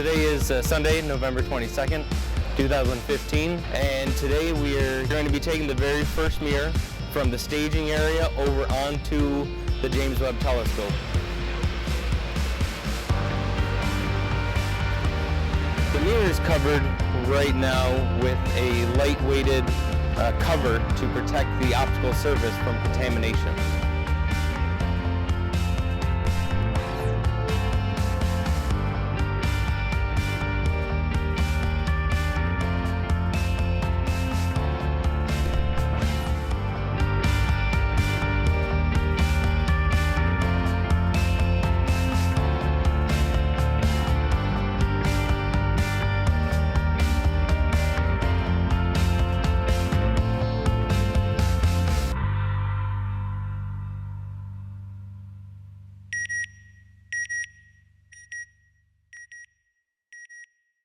Today is Sunday, November 22nd, 2015, and today we are going to be taking the very first mirror from the staging area over onto the James Webb Telescope. The mirror is covered right now with a light-weighted cover to protect the optical surface from contamination.